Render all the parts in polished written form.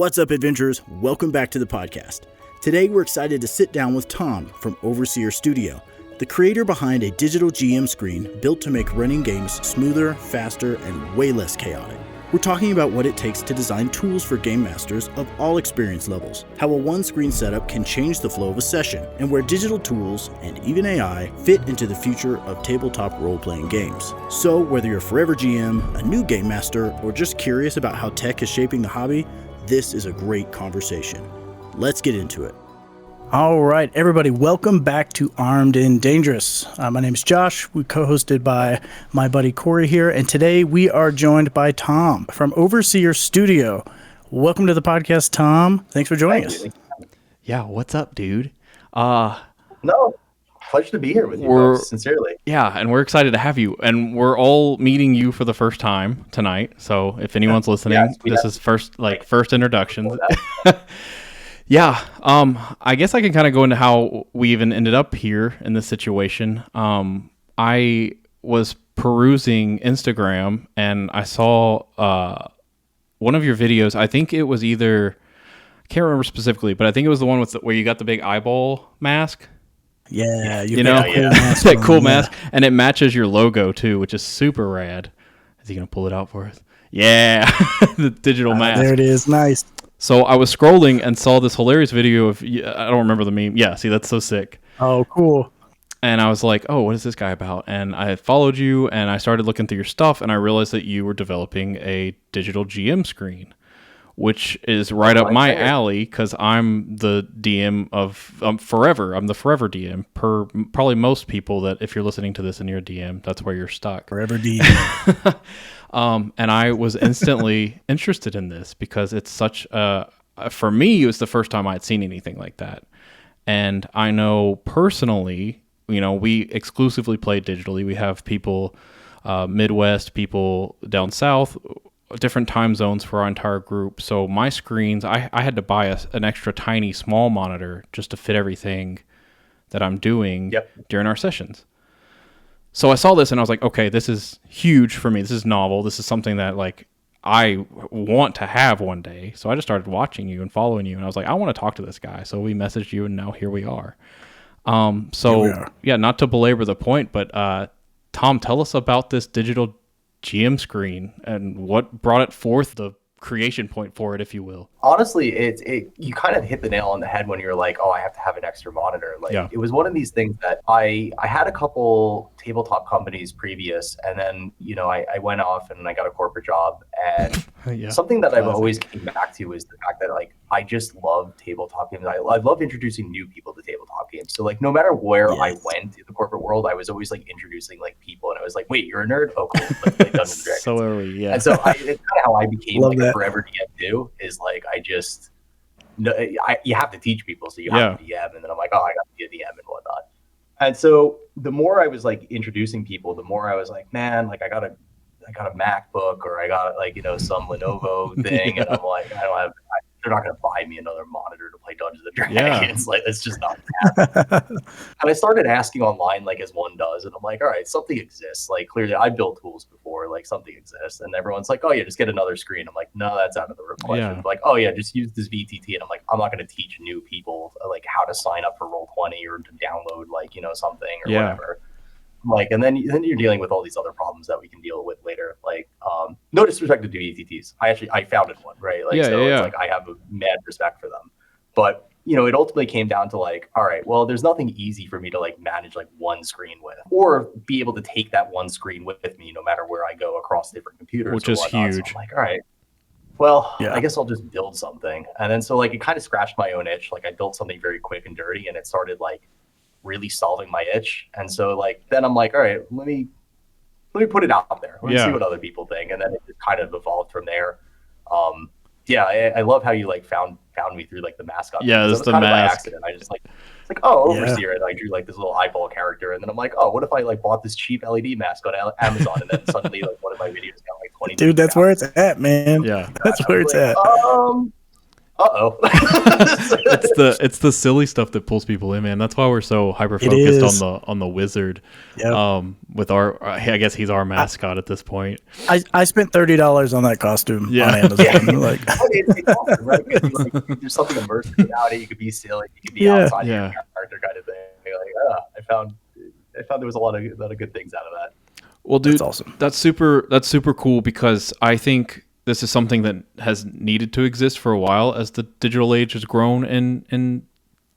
What's up, adventurers? Welcome back to the podcast. Today, we're excited to sit down with Tom from Overseer Studio, the creator behind a digital GM screen built to make running games smoother, faster, and way less chaotic. We're talking about what it takes to design tools for game masters of all experience levels, how a one-screen setup can change the flow of a session, and where digital tools, and even AI, fit into the future of tabletop role-playing games. So, whether you're a forever GM, a new game master, or just curious about how tech is shaping the hobby, this is a great conversation. Let's get into it. All right, everybody, welcome back to Armed and Dangerous. My name is Josh. We're co-hosted by my buddy Corey here, and today we are joined by Tom from Overseer Studio. Welcome to the podcast, Tom. Thanks for joining us. Yeah, what's up, dude? No, pleasure to be here with you folks, sincerely. Yeah, and we're excited to have you, and we're all meeting you for the first time tonight. So if anyone's listening, this is first introductions. Yeah, I guess I can kind of go into how we even ended up here in this situation. I was perusing Instagram and I saw one of your videos. I think it was either, I can't remember specifically, but I think it was the one with where you got the big eyeball mask. Yeah, that cool mask, and it matches your logo too, which is super rad. Is he gonna pull it out for us? Yeah, the digital mask. There it is, nice. So I was scrolling and saw this hilarious video of, I don't remember the meme. Yeah, see, that's so sick. Oh, cool. And I was like, oh, what is this guy about? And I followed you and I started looking through your stuff and I realized that you were developing a digital GM screen, which is right up my alley because I'm the DM of Forever. I'm the Forever DM per probably most people that if you're listening to this and you're a DM, that's where you're stuck. Forever DM. And I was instantly interested in this because it's such for me, it was the first time I'd seen anything like that. And I know personally, we exclusively play digitally. We have people Midwest, people down south, different time zones for our entire group. So my screens, I had to buy an extra tiny small monitor just to fit everything that I'm doing during our sessions. So I saw this and I was like, okay, this is huge for me. This is novel. This is something that I want to have one day. So I just started watching you and following you and I was like, I want to talk to this guy. So we messaged you and now here we are. Yeah, not to belabor the point, but Tom, tell us about this digital GM screen and what brought it forth, the creation point for it, if you will. Honestly, you kind of hit the nail on the head when you're like, oh, I have to have an extra monitor. It was one of these things that I had a couple tabletop companies previous, and then I went off and I got a corporate job, and something that I've always came back to is the fact that I just love tabletop games. I love introducing new people to tabletop games. So no matter where I went in the corporate world, I was always introducing people, and I was like, wait, you're a nerd? Oh, cool. Let's play Dungeons and Dragons. So are we, yeah. And so it's kind of how I became a forever DM too. Is you have to teach people, so you have to DM, and then I'm like, oh, I got to be a DM and whatnot. And so the more I was introducing people, the more I was like, man, I got a MacBook or I got some Lenovo thing, and I'm like, they're not going to buy me another monitor to play Dungeons and Dragons. It's just not happening. And I started asking online, as one does, and I'm like, all right, something exists. Clearly, I built tools before, something exists, and everyone's like, oh yeah, just get another screen. I'm like, no, that's out of the question. Yeah. Oh yeah, just use this VTT, and I'm like, I'm not going to teach new people how to sign up for Roll20 or to download something or whatever. And then you're dealing with all these other problems that we can deal with later. No disrespect to VTTs. I founded one, right? It's I have a mad respect for them. But, it ultimately came down to all right, well, there's nothing easy for me to manage one screen with, or be able to take that one screen with me no matter where I go across different computers. Which is huge. So I'm like, all right, well, I guess I'll just build something. And then so it kind of scratched my own itch. I built something very quick and dirty, and it started really solving my itch. And so then I'm like, all right, let me put it out there. Let me see what other people think. And then it just kind of evolved from there. I love how you found me through the mascot. Yeah, it was the mask. By accident. I just Overseer, and I drew this little eyeball character, and then I'm like, oh, what if I bought this cheap LED mask on Amazon, and then suddenly one of my videos got 20. Dude, that's where it's at, man. Yeah, that's where it's at. It's the silly stuff that pulls people in, man. That's why we're so hyper focused on the wizard. Yep. With our, I guess he's our mascot at this point. I spent $30 on that costume on Amazon. It's awesome, right? Like, there's something immersive about it. You could be silly, you could be outside your character kind of thing. Like, I found there was a lot of good things out of that. Well, dude, that's awesome. That's super cool, because I think this is something that has needed to exist for a while as the digital age has grown in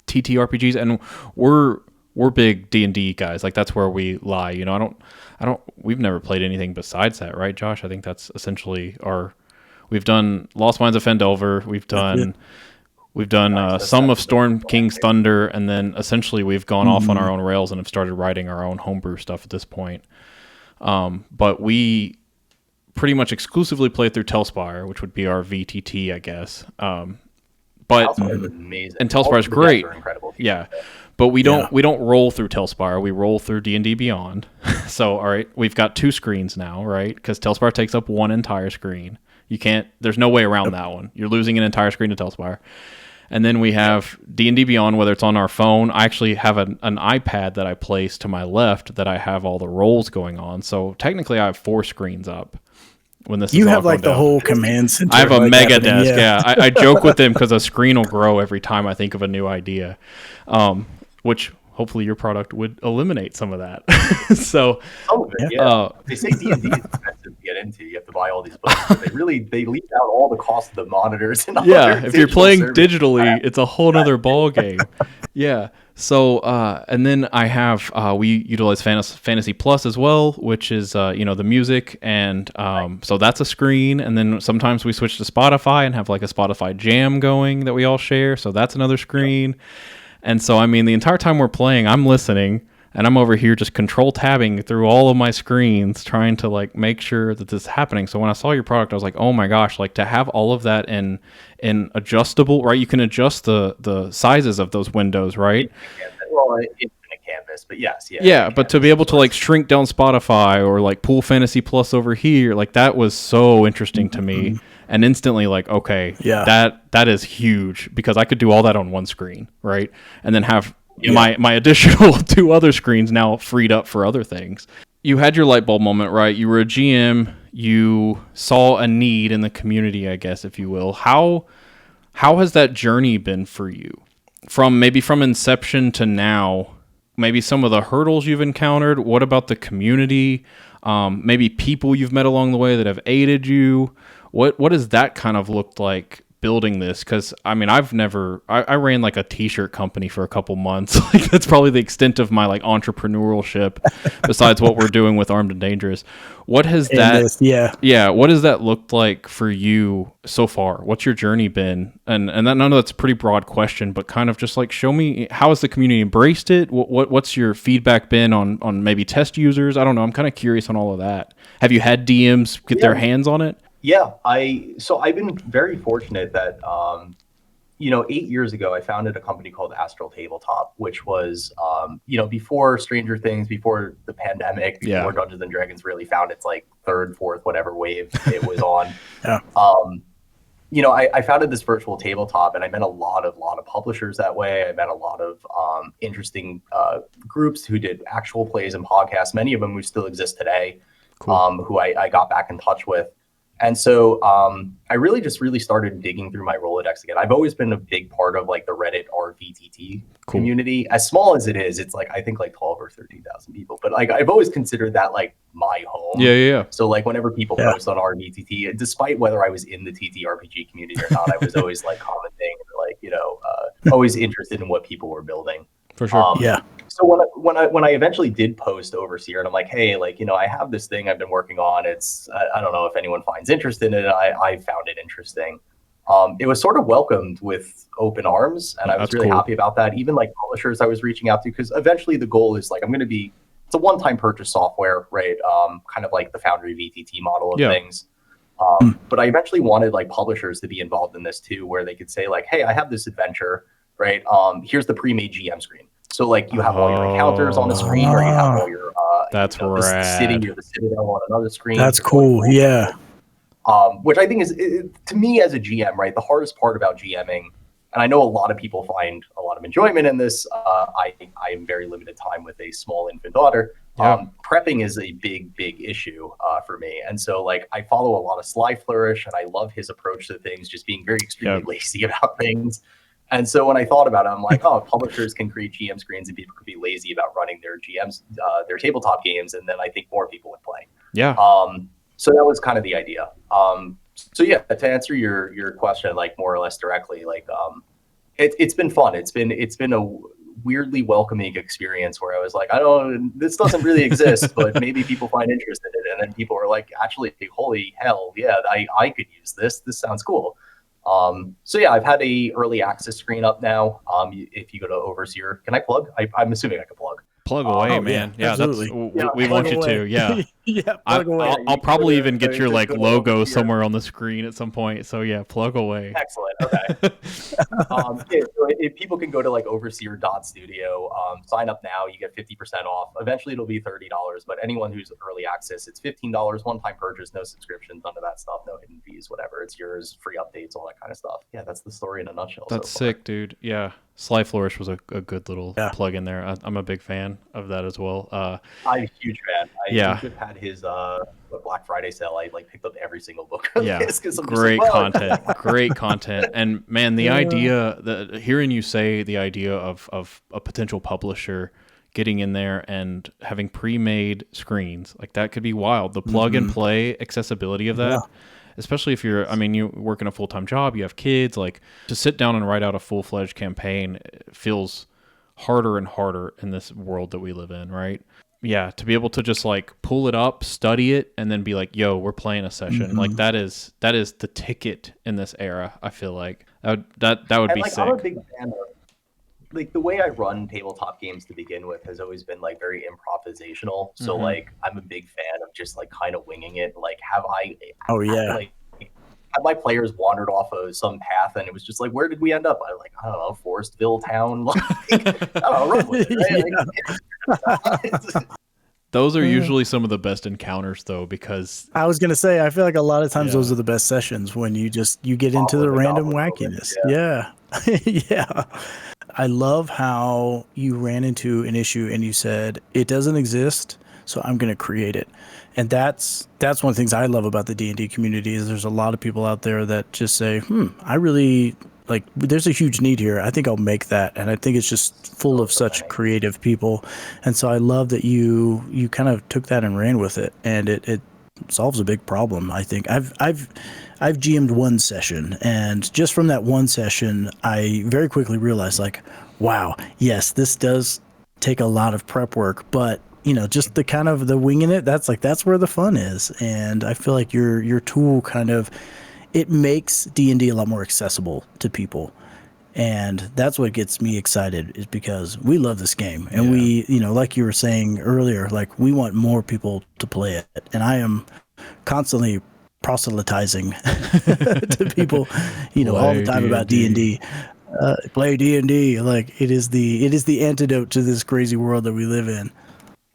TTRPGs, and we're big D&D guys. Like, that's where we lie. You know, we've never played anything besides that, right, Josh? I think that's essentially we've done Lost Mines of Fendelver, we've done some of Storm King's Thunder, and then essentially we've gone off on our own rails and have started writing our own homebrew stuff at this point. But we pretty much exclusively play through Telspire, which would be our VTT, I guess. But amazing. And Telspire is great. Yeah. But we don't roll through Telspire. We roll through D&D Beyond. So, all right, we've got 2 screens now, right? Because Telspire takes up 1 entire screen. There's no way around that one. You're losing an entire screen to Telspire. And then we have D&D Beyond, whether it's on our phone. I actually have an iPad that I place to my left that I have all the rolls going on. So technically I have 4 screens up when this you is have all like the down. Whole command center. I have a mega desk. Yeah. I joke with them because a screen will grow every time I think of a new idea, which hopefully your product would eliminate some of that. So they say D&D is expensive to get into. You have to buy all these books. But they leave out all the cost of the monitors and all if you're playing digitally, it's a whole other ball game. Yeah. So and then I have we utilize Fantasy Plus as well, which is the music, and so that's a screen. And then sometimes we switch to Spotify and have like a Spotify jam going that we all share. So that's another screen. And so, I mean, the entire time we're playing, I'm listening, and I'm over here just control tabbing through all of my screens, trying to like make sure that this is happening. So when I saw your product, I was like, oh my gosh, like to have all of that in adjustable, right? You can adjust the sizes of those windows, right? Well, it's in a canvas, but yes. Yeah, but to be able to like shrink down Spotify or like pull Fantasy Plus over here, like that was so interesting to me. And instantly like, okay, that is huge, because I could do all that on one screen, right? And then have my additional 2 other screens now freed up for other things. You had your light bulb moment, right? You were a GM, you saw a need in the community, I guess, if you will. How has that journey been for you? From inception to now, maybe some of the hurdles you've encountered. What about the community? Maybe people you've met along the way that have aided you. What does that kind of look like building this? Because I mean, I ran like a t-shirt company for a couple months. Like that's probably the extent of my like entrepreneurship, besides what we're doing with Armed and Dangerous. What has what has that looked like for you so far? What's your journey been? And that, I know that's a pretty broad question, but kind of just like show me, how has the community embraced it? What's your feedback been on maybe test users? I don't know. I'm kind of curious on all of that. Have you had DMs get their hands on it? Yeah, I've been very fortunate that 8 years ago I founded a company called Astral Tabletop, which was before Stranger Things, before the pandemic, before Dungeons and Dragons really found its like 3rd, 4th, whatever wave it was on. I founded this virtual tabletop, and I met a lot of publishers that way. I met a lot of interesting groups who did actual plays and podcasts, many of them who still exist today, who I got back in touch with. And so I really started digging through my Rolodex again. I've always been a big part of like the Reddit RVTT community. As small as it is, it's like I think like 12 or 13,000 people. But like I've always considered that like my home. Yeah. So like whenever people post on RVTT, despite whether I was in the TTRPG community or not, I was always like commenting, like always interested in what people were building. For sure. So when I eventually did post Overseer, and I'm like, hey, like, I have this thing I've been working on. It's, I don't know if anyone finds interest in it. I found it interesting. It was sort of welcomed with open arms, and I was really happy about that. Even like publishers I was reaching out to, because eventually the goal is like, it's a one-time purchase software, right? Kind of like the Foundry VTT model of things. But I eventually wanted like publishers to be involved in this too, where they could say like, hey, I have this adventure, right? Here's the pre-made GM screen. So like you have all your encounters on the screen, or you have all your that's the city or the citadel on another screen. That's cool. Yeah. which I think is, to me as a GM, right, the hardest part about GMing, and I know a lot of people find a lot of enjoyment in this. I am very limited time with a small infant daughter. Prepping is a big issue for me. And so like I follow a lot of Sly Flourish, and I love his approach to things, just being very extremely lazy about things. And so when I thought about it, I'm like, oh, publishers can create GM screens and people could be lazy about running their GMs, their tabletop games, and then I think more people would play. Yeah. So that was kind of the idea. So yeah, to answer your question, like more or less directly, like it's been fun. It's been a weirdly welcoming experience where I was like, this doesn't really exist, but maybe people find interest in it. And then people were like, actually, holy hell, yeah, I could use this. This sounds cool. So yeah, I've had a early access screen up now. If you go to Overseer, can I plug? I'm assuming I can plug. Plug away, man. Yeah, absolutely. We want you to. Yeah. Yeah, plug away. I'll probably even get your like logo somewhere on the screen at some point. So yeah, plug away. Excellent. Okay. So if people can go to like overseer.studio, sign up now, you get 50% off. Eventually it'll be $30, but anyone who's early access, it's $15, one-time purchase, no subscriptions, none of that stuff, no hidden fees, whatever. It's yours, free updates, all that kind of stuff. Yeah, that's the story in a nutshell. That's sick, dude. Yeah. Sly Flourish was a good little plug in there. I'm a big fan of that as well. I'm a huge fan. I just had his Black Friday sale. I like picked up every single book. Great content. Great content. And man, the idea hearing you say the idea of a potential publisher getting in there and having pre-made screens, like that could be wild. The plug and play accessibility of that. Yeah. Especially if you're working a full-time job, you have kids, like to sit down and write out a full-fledged campaign feels harder and harder in this world that we live in, right? Yeah, to be able to just like pull it up, study it, and then be like, yo, we're playing a session. Like that is the ticket in this era, I feel like. That would be sick. I'm a big fan of, like, the way I run tabletop games to begin with has always been like very improvisational. So like I'm a big fan of just like kind of winging it. Like have my players wandered off of some path and it was just like, where did we end up? I don't know, Forestville town. Like, I don't know, run with it, right? Those are usually some of the best encounters though, because I was gonna say I feel like a lot of times those are the best sessions when you get into the random wackiness. Yeah. I love how you ran into an issue and you said it doesn't exist, so I'm going to create it. And that's one of the things I love about the D&D community is there's a lot of people out there that just say, I really like, there's a huge need here. I think I'll make that. And I think it's just full of such creative people. And so I love that you kind of took that and ran with it, and it solves a big problem. I think I've GM'd one session, and just from that one session, I very quickly realized, like, wow, yes, this does take a lot of prep work, but just the kind of the winging it, that's where the fun is. And I feel like your tool kind of, it makes D&D a lot more accessible to people. And that's what gets me excited, is because we love this game, and we, like you were saying earlier, like we want more people to play it. And I am constantly proselytizing to people, all the time D&D. About D&D. Play D&D. Like it is the antidote to this crazy world that we live in.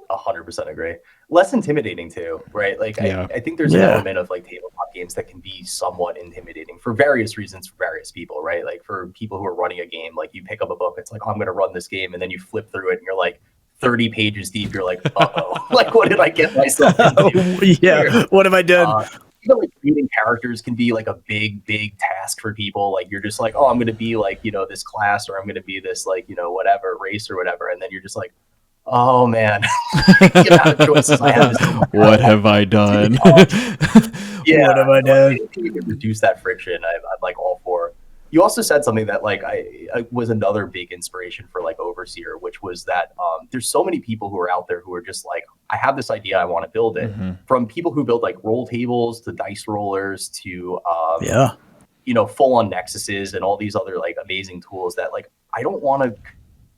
100% agree. Less intimidating too, right? Like I think there's an element of like tabletop games that can be somewhat intimidating for various reasons for various people, right? Like for people who are running a game, like you pick up a book, it's like, oh, I'm going to run this game, and then you flip through it and you're like 30 pages deep. You're like, uh-oh, like what did I get myself into? What have I done? Like reading characters can be like a big task for people. Like you're just like, oh, I'm going to be like, this class, or I'm going to be this like, whatever race or whatever. And then you're just like, oh man, the amount of choices I have. What have I done? What have I done? You can reduce that friction. I'm like all for. You also said something that like I was another big inspiration for like Overseer, which was that there's so many people who are out there who are just like, I have this idea, I want to build it. From people who build like roll tables to dice rollers to full on nexuses and all these other like amazing tools that like I don't want to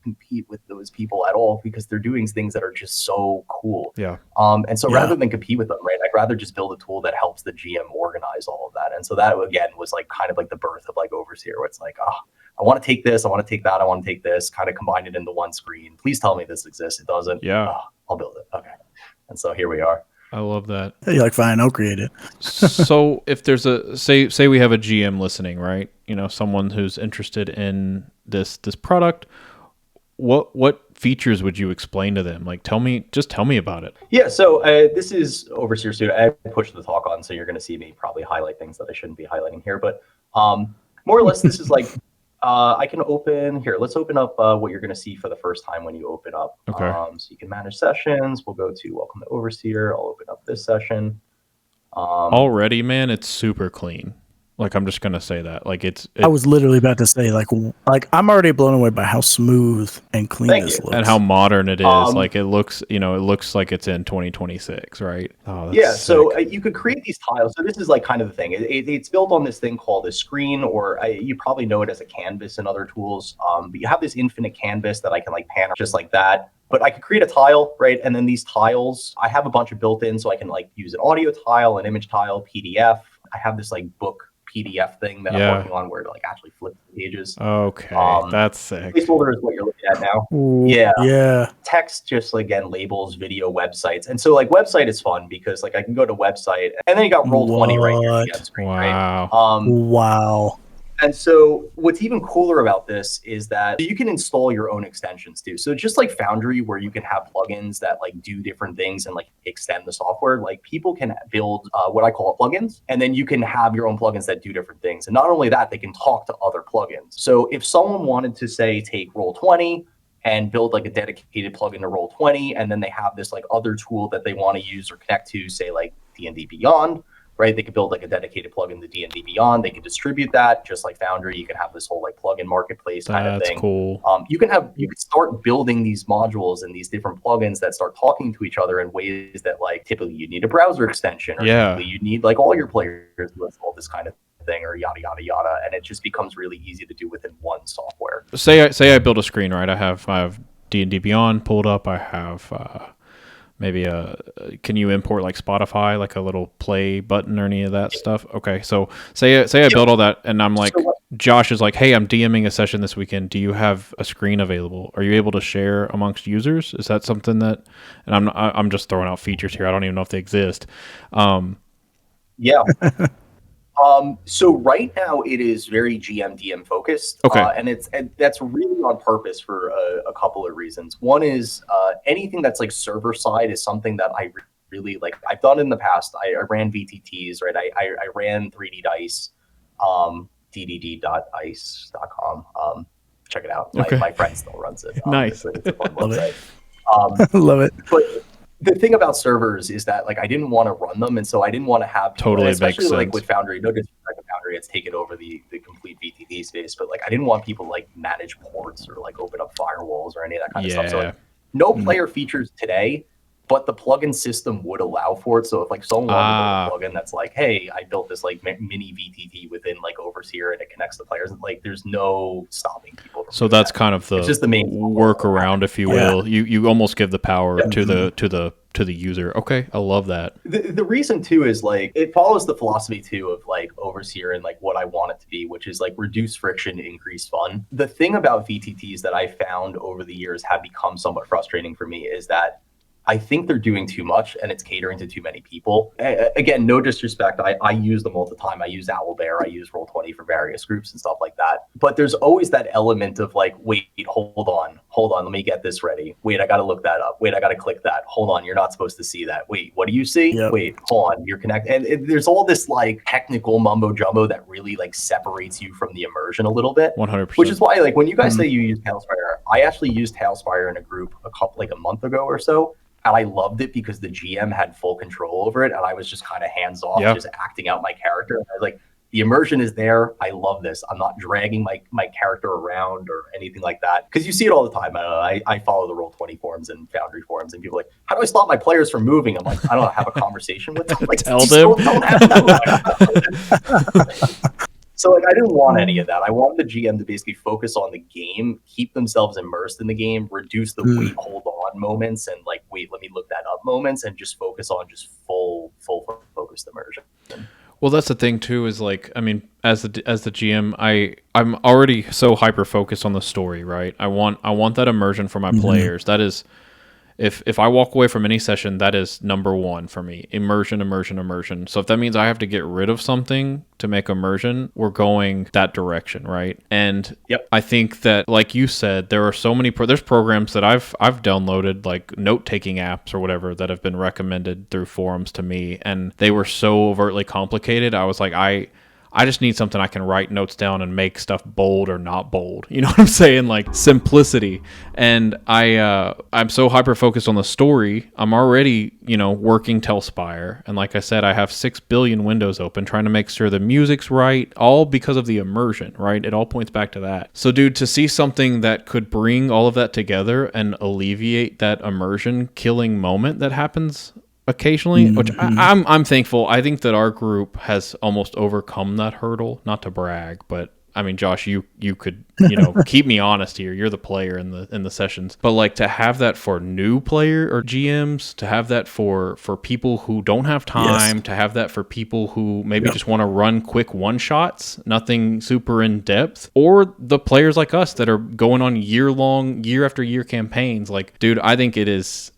compete with those people at all, because they're doing things that are just so cool. And so rather than compete with them, right, I'd rather just build a tool that helps the GM organize all of that. And so that again was like kind of like the birth of like Overseer, where it's like, I want to take this, I want to take that, I want to take this, kind of combine it into one screen. Please tell me this exists. It doesn't. I'll build it. Okay. And so here we are. I love that. You're like, fine, I'll create it. So if there's a say we have a GM listening, right? You know, someone who's interested in this product, what features would you explain to them? Like, tell me about it. Yeah, so this is Overseer Studio. I pushed the talk on, so you're going to see me probably highlight things that I shouldn't be highlighting here. But more or less, this is like, I can open, here, let's open up what you're going to see for the first time when you open up. Okay. So you can manage sessions. We'll go to Welcome to Overseer. I'll open up this session. Already, man, it's super clean. Like, I'm just gonna say that. Like, I was literally about to say, like I'm already blown away by how smooth and clean this looks, and how modern it is. Like, it looks like it's in 2026, right? Oh, that's yeah. sick. So you could create these tiles. So this is like kind of the thing. It's built on this thing called a screen, or you probably know it as a canvas in other tools. But you have this infinite canvas that I can like pan just like that. But I could create a tile, right? And then these tiles, I have a bunch of built in, so I can like use an audio tile, an image tile, PDF. I have this like book PDF thing that I'm working on where to like actually flip the pages. Okay, that's sick. Placeholder is what you're looking at now. Ooh, yeah. Text just again labels, video, websites, and so like website is fun because like I can go to website and then you got Roll20 right here on the screen. Wow. Right? Wow. And so what's even cooler about this is that you can install your own extensions too. So just like Foundry, where you can have plugins that like do different things and like extend the software, like people can build what I call plugins, and then you can have your own plugins that do different things. And not only that, they can talk to other plugins. So if someone wanted to say, take Roll20 and build like a dedicated plugin to Roll20, and then they have this like other tool that they want to use or connect to, say like D&D Beyond, right? They could build like a dedicated plugin to D&D Beyond. They can distribute that just like Foundry. You can have this whole like plugin marketplace kind of thing. That's cool. You could start building these modules and these different plugins that start talking to each other in ways that like typically you need a browser extension, or typically you need like all your players to install this kind of thing, or yada yada yada, and it just becomes really easy to do within one software. Say I build a screen, right? I have D&D Beyond pulled up. I have maybe can you import like Spotify, like a little play button or any of that stuff? Okay, so say I build all that, and I'm like, Josh is like, hey, I'm DMing a session this weekend. Do you have a screen available? Are you able to share amongst users? Is that something that? And I'm just throwing out features here. I don't even know if they exist. Yeah. So right now it is very GM/DM focused. Okay. And that's really on purpose for a couple of reasons. One is anything that's like server side is something that I really like. I've done in the past. I ran VTTs, right? I ran 3D Dice, ddd.ice.com. Check it out. My friend still runs it. Nice. It's a fun website. Love it. But the thing about servers is that like I didn't want to run them, and so I didn't want to have people, totally, especially makes like sense. with Foundry. No disrespect to Foundry, it's taken over the complete VTT space, but like I didn't want people to, like manage ports or like open up firewalls or any of that kind of stuff. So like, no player features today, but the plugin system would allow for it. So if like someone wanted to build a plugin that's like, hey, I built this like mini VTT within like Overseer and it connects the players, like there's no stopping people from So that's that. kind of the It's just the main workaround, if you will. You almost give the power to the user. Okay, I love that. The reason too is like it follows the philosophy too of like Overseer and like what I want it to be, which is like reduce friction, increase fun. The thing about VTTs that I found over the years have become somewhat frustrating for me is that I think they're doing too much and it's catering to too many people. Again, no disrespect. I use them all the time. I use Owlbear. I use Roll20 for various groups and stuff like that. But there's always that element of like, wait, hold on. Let me get this ready. Wait, I got to look that up. Wait, I got to click that. Hold on. You're not supposed to see that. Wait, what do you see? Yep. Wait, hold on. You're connected. And there's all this like technical mumbo jumbo that really like separates you from the immersion a little bit. 100%. Which is why like when you guys say you use Tailspire, I actually used Tailspire in a group a month ago or so. And I loved it because the GM had full control over it. And I was just kind of hands off, just acting out my character. And I was like, the immersion is there. I love this. I'm not dragging my character around or anything like that. Because you see it all the time. I follow the Roll20 forums and Foundry forums. And people are like, how do I stop my players from moving? I'm like, I don't know, have a conversation with them. Like, tell them. Don't have So like I didn't want any of that. I wanted the GM to basically focus on the game, keep themselves immersed in the game, reduce the wait, hold on moments, and like wait, let me look that up moments, and just focus on just full focused immersion. Well, that's the thing too. Is like, I mean, as the GM, I'm already so hyper focused on the story, right? I want that immersion for my players. That is, If I walk away from any session, that is number one for me. Immersion, immersion, immersion. So if that means I have to get rid of something to make immersion, we're going that direction, right? And I think that, like you said, there are so many there's programs that I've downloaded, like note-taking apps or whatever, that have been recommended through forums to me, and they were so overtly complicated. I was like, I just need something I can write notes down and make stuff bold or not bold. You know what I'm saying? Like simplicity. And I'm so hyper focused on the story. I'm already, working Telspire. And like I said, I have 6 billion windows open trying to make sure the music's right, all because of the immersion, right? It all points back to that. So dude, to see something that could bring all of that together and alleviate that immersion killing moment that happens occasionally, which I'm thankful. I think that our group has almost overcome that hurdle. Not to brag, but I mean, Josh, you could keep me honest here. You're the player in the sessions, but like to have that for new player or GMs, to have that for people who don't have time, to have that for people who maybe just want to run quick one shots, nothing super in depth, or the players like us that are going on year after year campaigns. Like, dude, I think it's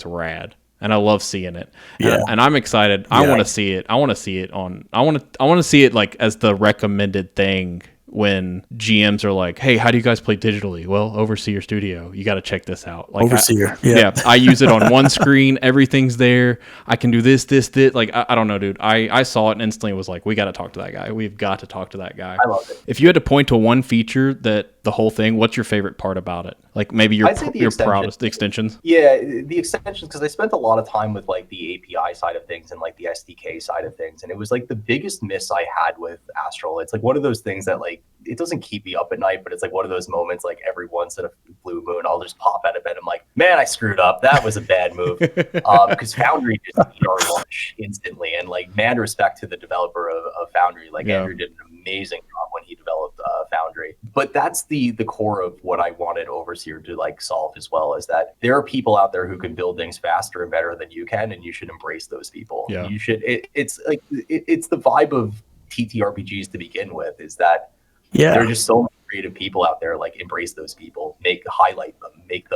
rad. And I love seeing it. And I'm excited. I want to see it. I want to see it like as the recommended thing when GMs are like, hey, how do you guys play digitally? Well, Overseer Studio. You got to check this out. Like Overseer. I use it on one screen. Everything's there. I can do this. Like, I don't know, dude. I saw it and instantly was like, we got to talk to that guy. We've got to talk to that guy. I love it. If you had to point to one feature that the whole thing, what's your favorite part about it? Like maybe your proudest, the extensions? Yeah, the extensions, because I spent a lot of time with like the API side of things and like the SDK side of things. And it was like the biggest miss I had with Astral. It's like one of those things that like, it doesn't keep me up at night, but it's like one of those moments like every once in a blue moon, I'll just pop out of bed. I'm like, man, I screwed up. That was a bad move. Because Foundry just eat our lunch instantly. And like, mad respect to the developer of Foundry. Like Andrew did an amazing job when he developed Foundry. But that's the core of what I wanted Overseer to like solve as well, is that there are people out there who can build things faster and better than you can, and you should embrace those people. Yeah. You should. It's like it's the vibe of TTRPGs to begin with, is that there are just so many creative people out there. Like, embrace those people, highlight them, make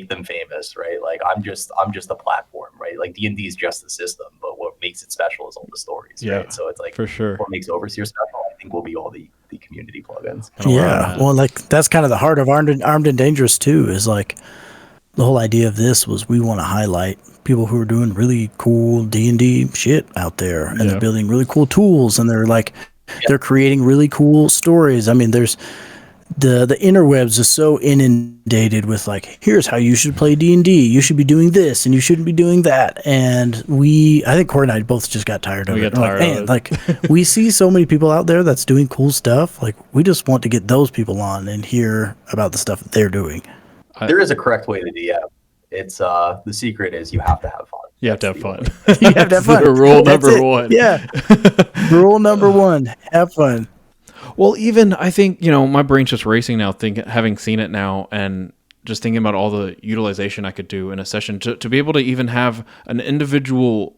them famous, right? Like I'm just a platform, right? Like D&D is just the system, but what makes it special is all the stories, right? So it's like, for sure, what makes Overseer special, I think, will be all the community plugins. Well, like that's kind of the heart of Armed and Dangerous too, is like the whole idea of this was we want to highlight people who are doing really cool D&D shit out there, and they're building really cool tools, and they're like they're creating really cool stories. I mean, there's the interwebs is so inundated with like, here's how you should play D&D. You should be doing this, and you shouldn't be doing that. And I think Corey and I both just got tired of it. Like, we see so many people out there that's doing cool stuff. Like, we just want to get those people on and hear about the stuff that they're doing. There is a correct way to DM. It's the secret is you have to have fun. You have to have fun. You have to have fun. Rule number one. Yeah. Rule number one. Have fun. Well, even I think, my brain's just racing now, having seen it now, and just thinking about all the utilization I could do in a session to be able to even have an individual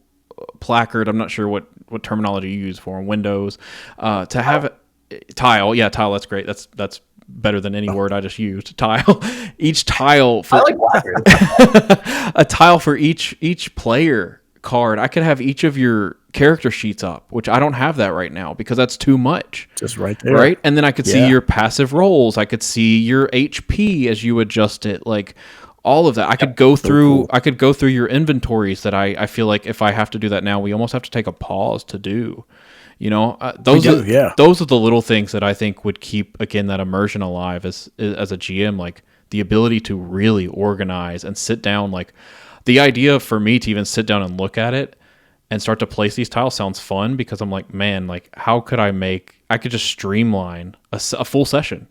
placard. I'm not sure what terminology you use for Windows, to have tile. Yeah, tile. That's great. That's better than any word I just used. Tile. Each tile for I like placard. a tile for each player card. I could have each of your character sheets up, which I don't have that right now because that's too much. Just right there. Right? And then I could see your passive rolls. I could see your HP as you adjust it. Like all of that. I could go through your inventories that I feel like if I have to do that now, we almost have to take a pause to do. Those are the little things that I think would keep, again, that immersion alive as a GM, like the ability to really organize and sit down. Like the idea for me to even sit down and look at it and start to place these tiles sounds fun, because I'm like, man, like how could I could just streamline a full session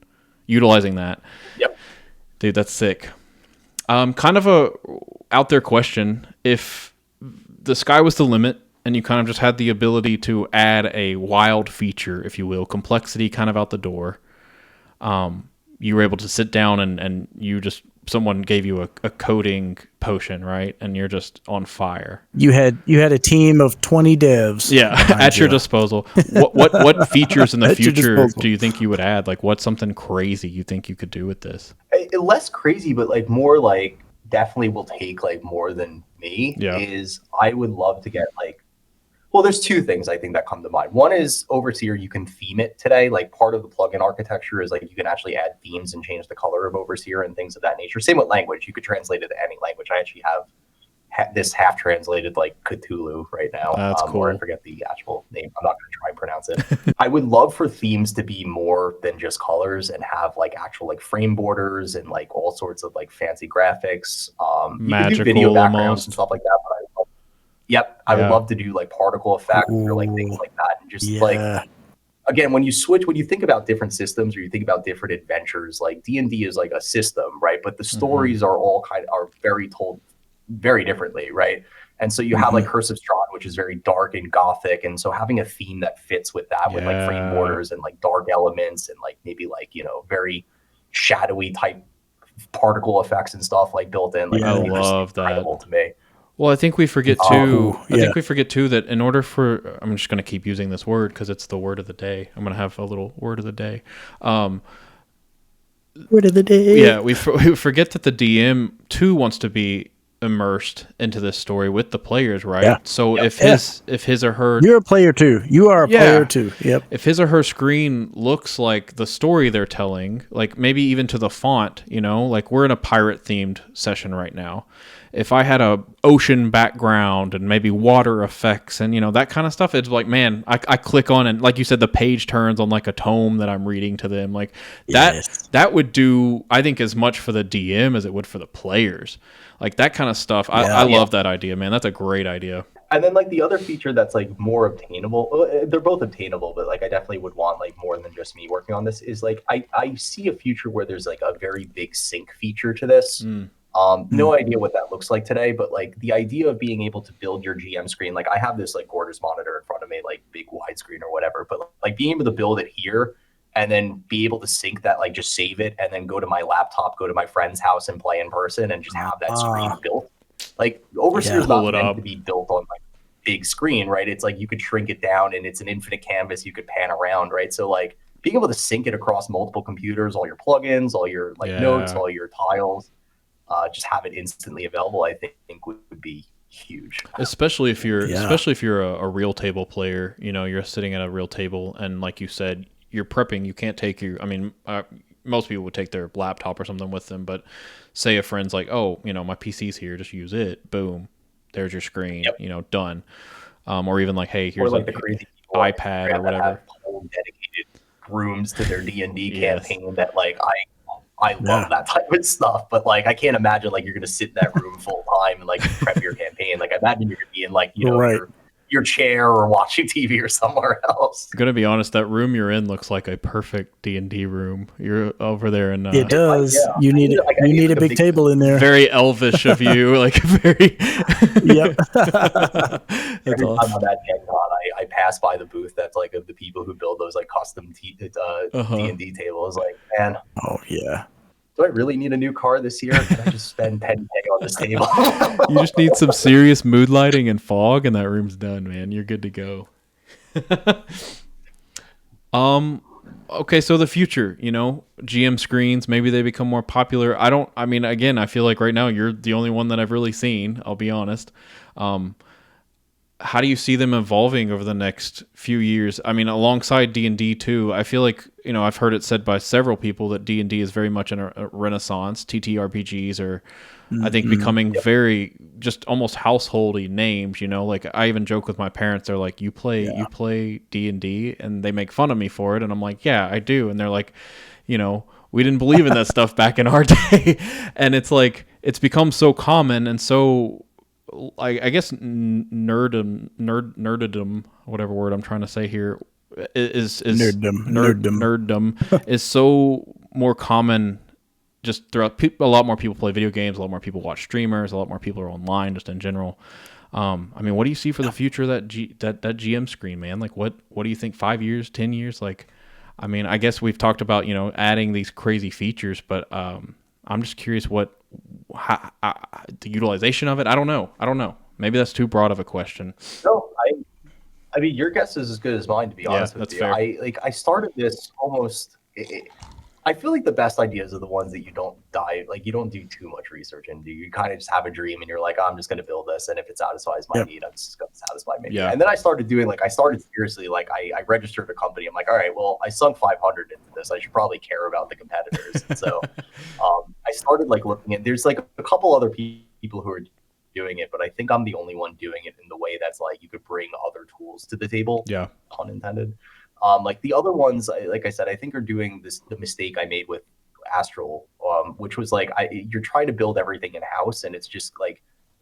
utilizing that. Yep. Dude, that's sick. Kind of a out there question. If the sky was the limit and you kind of just had the ability to add a wild feature, if you will, complexity kind of out the door, you were able to sit down and someone gave you a coding potion, right? And you're just on fire. You had a team of 20 devs. Yeah, at your disposal. What features in the future do you think you would add? Like, what's something crazy you think you could do with this? Less crazy, but like more like definitely will take like more than me Yeah. is I would love to get like, well, there's two things I think that come to mind. One is Overseer, you can theme it today. Like part of the plugin architecture is like you can actually add themes and change the color of Overseer and things of that nature.Ame with language. You could translate it to any language. I actually have this half translated like Cthulhu right now. That's cool. Or I forget the actual name. I'm not going to try and pronounce it. I would love for themes to be more than just colors and have like actual like frame borders and like all sorts of like fancy graphics. You can do video backgrounds and stuff like that. But I would love to do like particle effects or like things like that. And just like, again, when you think about different systems or you think about different adventures, like D&D is like a system, right? But the stories are all are very told very differently, right? And so you have like Curse of Strahd, which is very dark and gothic, and so having a theme that fits with that, with like frame borders and like dark elements and like maybe like, you know, very shadowy type particle effects and stuff like built in, like I love that. To me. Well, I think we forget too. I think we forget too that in order for, I'm just going to keep using this word because it's the word of the day. I'm going to have a little word of the day. Word of the day. Yeah, we forget that the DM too wants to be immersed into this story with the players, right? Yeah. So if his or her, you're a player too. You are a player too. Yep. If his or her screen looks like the story they're telling, like maybe even to the font, you know, like we're in a pirate themed session right now. If I had a ocean background and maybe water effects and, you know, that kind of stuff, it's like, man, I click on and like you said, the page turns on like a tome that I'm reading to them. Like that would do, I think, as much for the DM as it would for the players. Like that kind of stuff. I love that idea, man. That's a great idea. And then like the other feature that's like more obtainable, they're both obtainable, but like I definitely would want like more than just me working on this is like, I see a future where there's like a very big sync feature to this. No idea what that looks like today, but like the idea of being able to build your GM screen, like I have this like gorgeous monitor in front of me, like big widescreen or whatever, but like being able to build it here and then be able to sync that, like just save it and then go to my laptop, go to my friend's house and play in person and just have that screen built. Like Overseer's not meant to be built on like big screen, right? It's like you could shrink it down and it's an infinite canvas you could pan around, right? So like being able to sync it across multiple computers, all your plugins, all your like notes, all your tiles, just have it instantly available, I think would be huge. Especially if you're a real table player, you know, you're sitting at a real table and like you said, you're prepping. You can't take most people would take their laptop or something with them, but say a friend's like, oh, you know, my PC's here, just use it. Boom. There's your screen, you know, done. Or even like, hey, here's like the crazy iPad or whatever. Have whole dedicated rooms to their D&D campaign that like I love that type of stuff, but like I can't imagine like you're gonna sit in that room full time and like prep your campaign. Like I imagine you're gonna be in like, you know, your chair or watching TV or somewhere else. I'm gonna be honest, that room you're in looks like a perfect D&D room. You're over there in it does. You need you need a big table in there. Very elvish of you, like very. Yep. Every time I'm at Gen Con, I pass by the booth that's like of the people who build those like custom D&D tables. Like, man. Oh yeah. Do I really need a new car this year? Can I just spend 10K on this table? You just need some serious mood lighting and fog, and that room's done, man. You're good to go. Okay, so the future, you know, GM screens, maybe they become more popular. Again, I feel like right now you're the only one that I've really seen, I'll be honest. How do you see them evolving over the next few years? I mean, alongside D&D too, I feel like, you know, I've heard it said by several people that D&D is very much in a renaissance. TTRPGs are, I think, becoming very just almost householdy names, you know, like I even joke with my parents. They're like, you play D&D, and they make fun of me for it. And I'm like, yeah, I do. And they're like, you know, we didn't believe in that stuff back in our day. And it's like, it's become so common and so, I guess nerddom, whatever word I'm trying to say here, is nerddom is so more common just throughout. A lot more people play video games, a lot more people watch streamers, a lot more people are online just in general. I mean, what do you see for the future of that GM screen, man? Like, what do you think? 5 years, 10 years? Like, I mean, I guess we've talked about, you know, adding these crazy features, but I'm just curious the utilization of it. I don't know. Maybe that's too broad of a question. No, I mean, your guess is as good as mine, to be honest with you. Fair. I started this almost, I feel like the best ideas are the ones that you don't you don't do too much research into. You kind of just have a dream and you're like, oh, I'm just going to build this. And if it satisfies my need, I'm just going to satisfy my need. And then I started doing I started seriously, I registered a company. I'm like, all right, well, I sunk 500 into this. I should probably care about the competitors. And so I started looking at, there's a couple other people who are doing it, but I think I'm the only one doing it in the way that's you could bring other tools to the table. Yeah. Pun intended. The other ones, like I said, I think are doing the mistake I made with Astral, which was you're trying to build everything in house, and it's just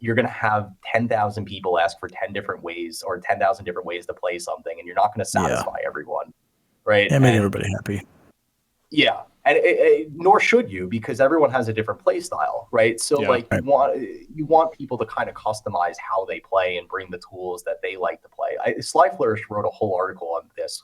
you're gonna have 10,000 people ask for 10 different ways or 10,000 different ways to play something, and you're not gonna satisfy everyone, right? Yeah, make everybody happy. Yeah, and nor should you, because everyone has a different play style, right? So you want people to kind of customize how they play and bring the tools that they like to play. Sly Flourish wrote a whole article on this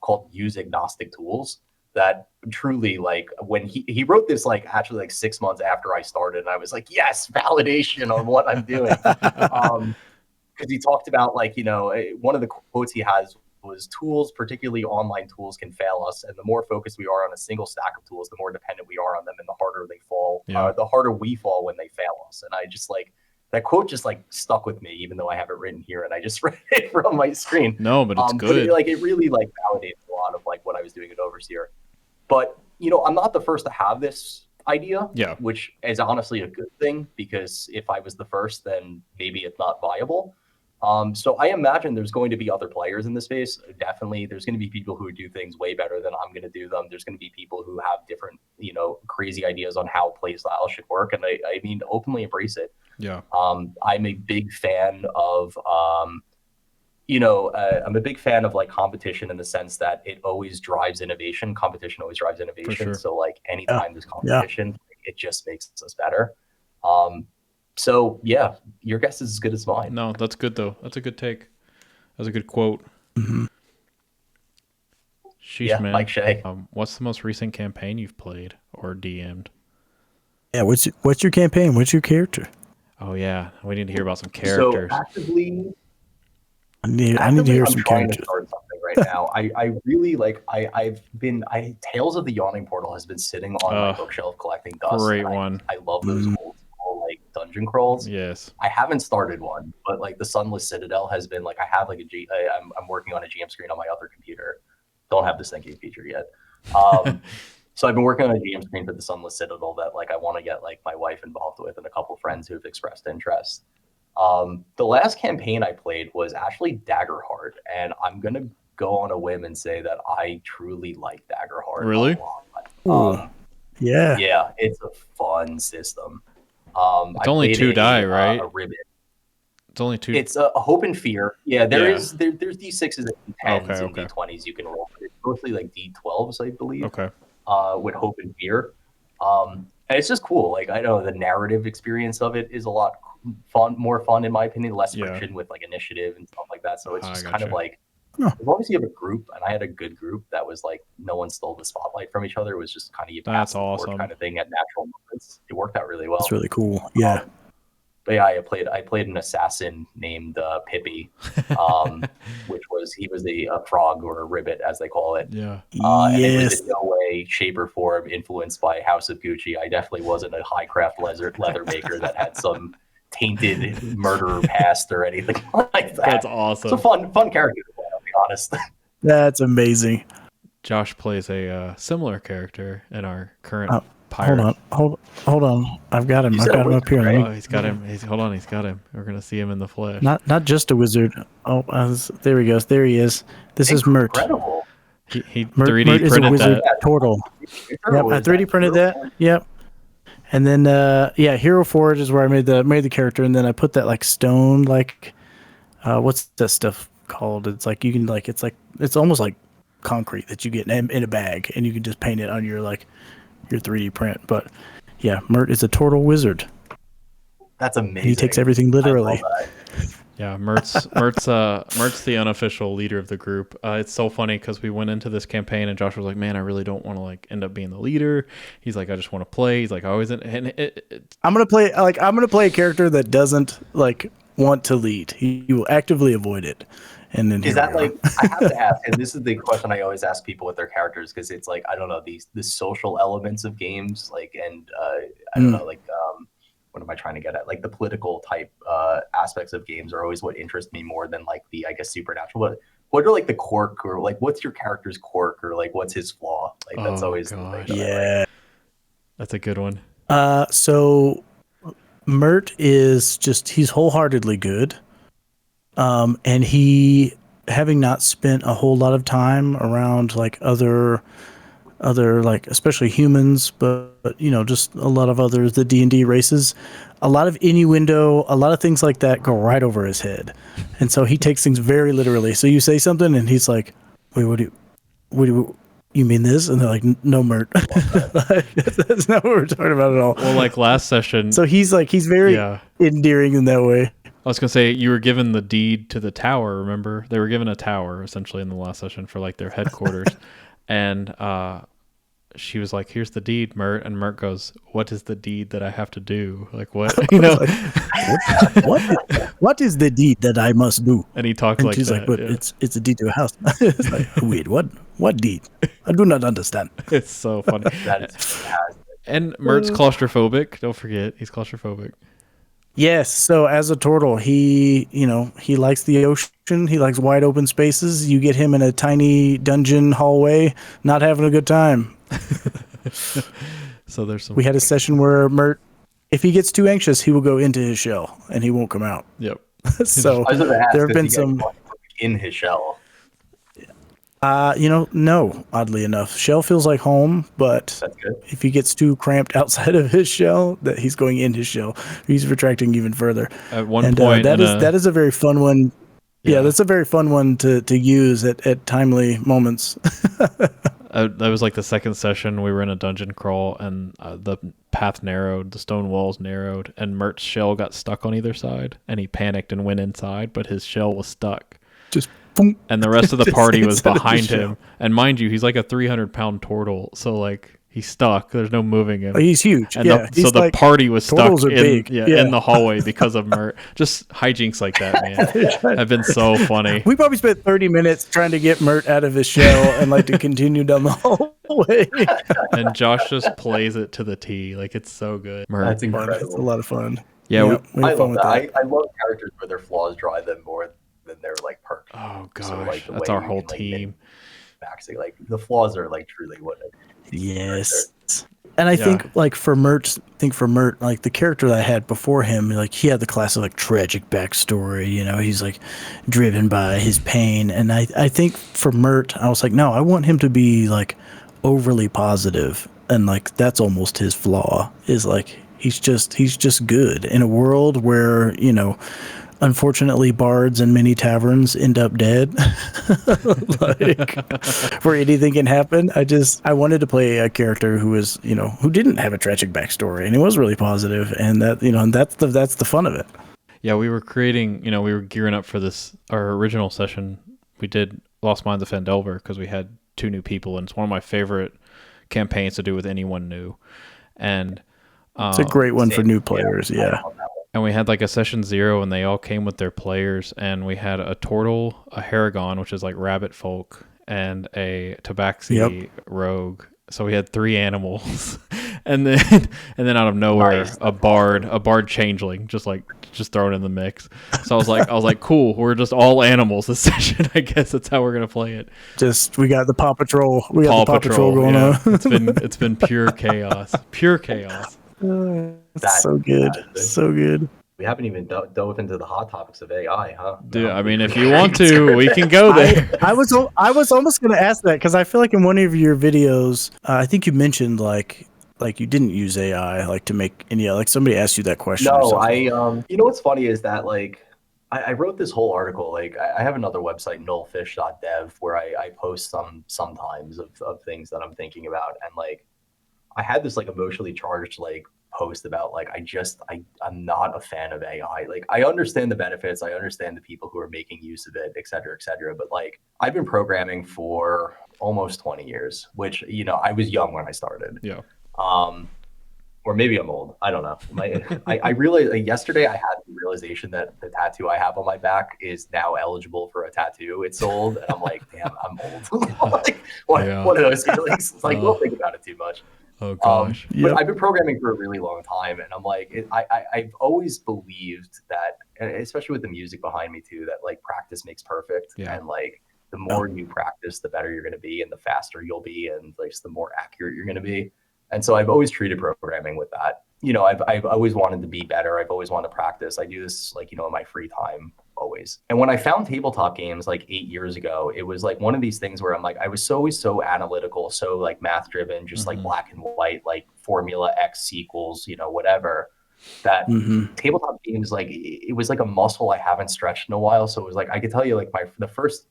called "Use Agnostic Tools." That truly, when he wrote this, actually 6 months after I started, and I was like, yes, validation on what I'm doing, because he talked about one of the quotes he has was tools, particularly online tools, can fail us, and the more focused we are on a single stack of tools, the more dependent we are on them, and the harder they fall. The harder we fall when they fail us. And I just that quote just stuck with me, even though I have it written here and I just read it from my screen. No, but it's good. But it really validates a lot of what I was doing at Overseer. But I'm not the first to have this idea, which is honestly a good thing, because if I was the first, then maybe it's not viable. So I imagine there's going to be other players in the space. Definitely, there's going to be people who do things way better than I'm going to do them. There's going to be people who have different, crazy ideas on how play style should work, and I mean, openly embrace it. Yeah. I'm a big fan of, I'm a big fan of competition in the sense that it always drives innovation. Competition always drives innovation. Sure. So anytime there's competition, it just makes us better. So yeah, your guess is as good as mine. No, that's good though. That's a good take. That's a good quote. Mm-hmm. Sheesh, man. Mike Shea. What's the most recent campaign you've played or DM'd? Yeah, what's your campaign? What's your character? Oh yeah, we need to hear about some characters. So actively, I need to hear some characters. To start something right now. I really Tales of the Yawning Portal has been sitting on my bookshelf collecting dust. Great one. I love those old school dungeon crawls. Yes. I haven't started one, but the Sunless Citadel has been I have I'm working on a GM screen on my other computer. Don't have this thinking feature yet. So I've been working on a GM screen for the Sunless Citadel that I want to get my wife involved with and a couple friends who have expressed interest. The last campaign I played was actually Daggerheart, and I'm gonna go on a whim and say that I truly like Daggerheart. Really? A lot. Yeah. Yeah, it's a fun system. It's only 2 die, right? A ribbon. It's only 2. It's a Hope and Fear. Yeah, there's D6s and D10s and okay. D20s you can roll. It's mostly D12s, I believe. Okay. With Hope and Fear. And it's just cool. I know the narrative experience of it is a lot more fun in my opinion, less friction with initiative and stuff like that. So it's just kind of as long as you have a group, and I had a good group that was no one stole the spotlight from each other. It was just kind of you pass the board kind of thing at natural moments. It worked out really well. That's really cool. Yeah. But yeah, I played an assassin named Pippi, which was he was a frog or a ribbit as they call it. Yeah. And it was in no way, shape, or form influenced by House of Gucci. I definitely wasn't a high craft leather maker that had some tainted murderer past or anything like that. That's awesome. It's a fun character to play, I'll be honest. That's amazing. Josh plays a similar character in our current pirate. Hold on. I've got him. I've got him up here. Right? Oh, he's got him. Hold on, he's got him. We're gonna see him in the flesh. Not just a wizard. Oh, there he goes. There he is. This is Mert. Incredible. He 3D Mert is a printed wizard that. turtle. Yep, I 3D printed that. Yep. And then Hero Forge is where I made the character, and then I put that stone what's that stuff called? It's you can it's almost like concrete that you get in a bag, and you can just paint it on your 3D print. But yeah, Mert is a turtle wizard. That's amazing. He takes everything literally. Yeah, Mert's the unofficial leader of the group. It's so funny because we went into this campaign and Josh was like, "Man, I really don't want to end up being the leader." He's like, "I just want to play." He's like, "I always." I'm gonna play a character that doesn't want to lead. He will actively avoid it, And then is that like, I have to ask, and this is the question I always ask people with their characters, because it's like, I don't know, the social elements of games, like, and I don't know, like, what am I trying to get at? Like the political type aspects of games are always what interest me more than like the, I guess, supernatural. What are like the quirk, or like what's your character's quirk, or like what's his flaw? Like that's always the thing that I like. That's a good one. So Mert is just, he's wholeheartedly good. And he, having not spent a whole lot of time around like other like especially humans, but you know, just a lot of others, the D&D races, a lot of innuendo, a lot of things like that go right over his head. And so he takes things very literally. So you say something and he's like, wait, what do you mean this? And they're like, no, Mert. That's not what we're talking about at all. Well, like last session. So he's very endearing in that way. I was going to say, you were given the deed to the tower, remember? They were given a tower, essentially, in the last session for, like, their headquarters. And she was like, here's the deed, Mert. And Mert goes, what is the deed that I have to do? Like, what? You know? What is the deed that I must do? And he talked like that. She's like, but it's a deed to a house. It's like, wait, what deed? I do not understand. It's so funny. And Mert's claustrophobic. Don't forget, he's claustrophobic. Yes. So as a turtle, he likes the ocean. He likes wide open spaces. You get him in a tiny dungeon hallway, not having a good time. So there's some. We had a session where Mert, if he gets too anxious, he will go into his shell and he won't come out. Yep. So there have been some in his shell. No, oddly enough. Shell feels like home, but if he gets too cramped outside of his shell, that he's going in his shell, he's retracting even further. At one point, that is a very fun one. Yeah, that's a very fun one to use at timely moments. That was like the second session. We were in a dungeon crawl, and the path narrowed, the stone walls narrowed, and Mert's shell got stuck on either side, and he panicked and went inside, but his shell was stuck. Just boom. And the rest of the party was behind him. And mind you, he's like a 300-pound turtle, so like he's stuck. There's no moving him. He's huge. And so the party was stuck in the hallway because of Mert. Just hijinks like that, man, have been so funny. We probably spent 30 minutes trying to get Mert out of his shell and like to continue down the hallway. And Josh just plays it to the T. Like, it's so good. Mert. That's incredible. It's a lot of fun. Yeah, I love that. I love characters where their flaws drive them more than their like perks. Oh gosh, so, like, that's our whole team. Like the flaws are like truly what it is. Yes. And I think like for Mert, like the character that I had before him, like he had the classic like tragic backstory, you know, he's like driven by his pain. And I think for Mert, I was like, no, I want him to be like overly positive. And like that's almost his flaw, is like he's just good in a world where, you know, unfortunately, bards in many taverns end up dead. Like, where anything can happen. I wanted to play a character who was, you know, who didn't have a tragic backstory, and it was really positive, and that, you know, and that's the fun of it. Yeah, we were creating, you know, we were gearing up for this. Our original session, we did Lost Mines of Phandelver because we had 2 new people, and it's one of my favorite campaigns to do with anyone new. And it's a great one for new players. Yeah. And we had like a session 0, and they all came with their players, and we had a turtle, a Haragon, which is like rabbit folk, and a tabaxi rogue. So we had 3 animals, and then out of nowhere, a bard changeling, just thrown in the mix. So I was like, cool, we're just all animals this session. I guess that's how we're gonna play it. We got the Paw Patrol. We got the Paw Patrol going on. It's been pure chaos. Pure chaos. That's so good. So good. We haven't even dove into the hot topics of AI, huh? Dude, no. I mean, if you want to, we can go there. I was almost going to ask that, because I feel like in one of your videos, I think you mentioned like you didn't use AI like to make any, like somebody asked you that question. No, you know what's funny is that like I wrote this whole article. Like I have another website, nullfish.dev, where I post sometimes of things that I'm thinking about, and like I had this like emotionally charged like post about like I'm not a fan of AI. Like I understand the benefits, I understand the people who are making use of it, et cetera, but like I've been programming for almost 20 years, which, you know, I was young when I started. Yeah. or maybe I'm old. I don't know. I realized yesterday I had the realization that the tattoo I have on my back is now eligible for a tattoo. It's sold, and I'm like, damn, I'm old. Like, one of those feelings. It's like, don't think about it too much. Oh gosh. But I've been programming for a really long time, and I'm like, I've always believed that, especially with the music behind me too, that like practice makes perfect, and like the more you practice, the better you're going to be, and the faster you'll be, and like the more accurate you're going to be. And so I've always treated programming with that. You know, I've always wanted to be better. I've always wanted to practice. I do this like, you know, in my free time always. And when I found tabletop games like 8 years ago, it was like one of these things where I'm like, I was always so analytical, so like math driven, just like black and white, like formula X equals, you know, whatever. That tabletop games, like it was like a muscle I haven't stretched in a while. So it was like, I could tell you like the first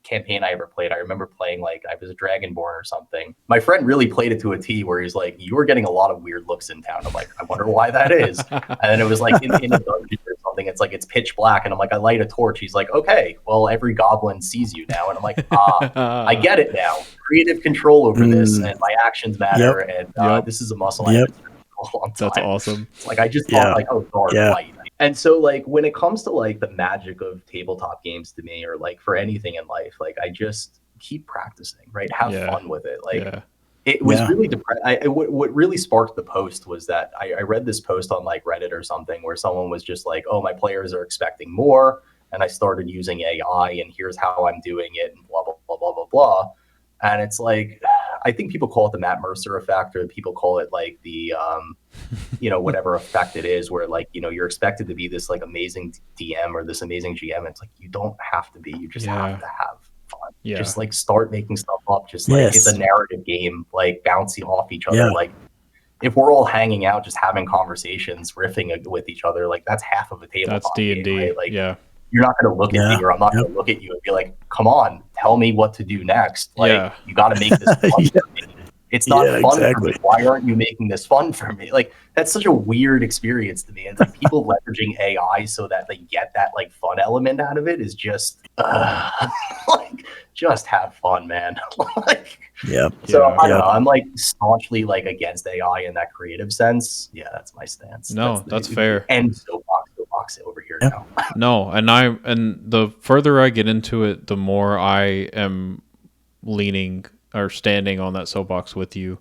campaign I ever played, I remember playing like I was a Dragonborn or something. My friend really played it to a T where he's like, you were getting a lot of weird looks in town. I'm like, I wonder why that is. And then it was like in a dungeon or something, it's like it's pitch black, and I'm like, I light a torch. He's like, okay, well, every goblin sees you now. And I'm like, I get it now. Creative control over this, and my actions matter, and this is a muscle I have a long time. That's awesome. Like I just thought like, oh, dark light. And so like when it comes to like the magic of tabletop games to me, or like for anything in life, like I just keep practicing, right? Have fun with it. Like it was really what really sparked the post was that I read this post on like Reddit or something where someone was just like, oh, my players are expecting more, and I started using AI, and here's how I'm doing it, and blah blah blah blah blah blah. And it's like, I think people call it the Matt Mercer effect, or people call it like the, you know, whatever effect it is, where like, you know, you're expected to be this like amazing DM or this amazing GM. It's like, you don't have to be, you just have to have fun. Just like start making stuff up. Just like, it's a narrative game, like bouncing off each other. Like if we're all hanging out, just having conversations, riffing with each other, like that's half of a table. That's D&D. Right? Like, you're not going to look at me, or I'm not going to look at you and be like, come on, tell me what to do next. Like, you got to make this fun for me. It's not fun for me. Why aren't you making this fun for me? Like, that's such a weird experience to me. And like people leveraging AI so that they get that like fun element out of it is just like, just have fun, man. Like, so I don't know. I'm like staunchly like against AI in that creative sense. Yeah, that's my stance. No, that's fair. And soapbox over here now. No, and the further I get into it, the more I am leaning or standing on that soapbox with you,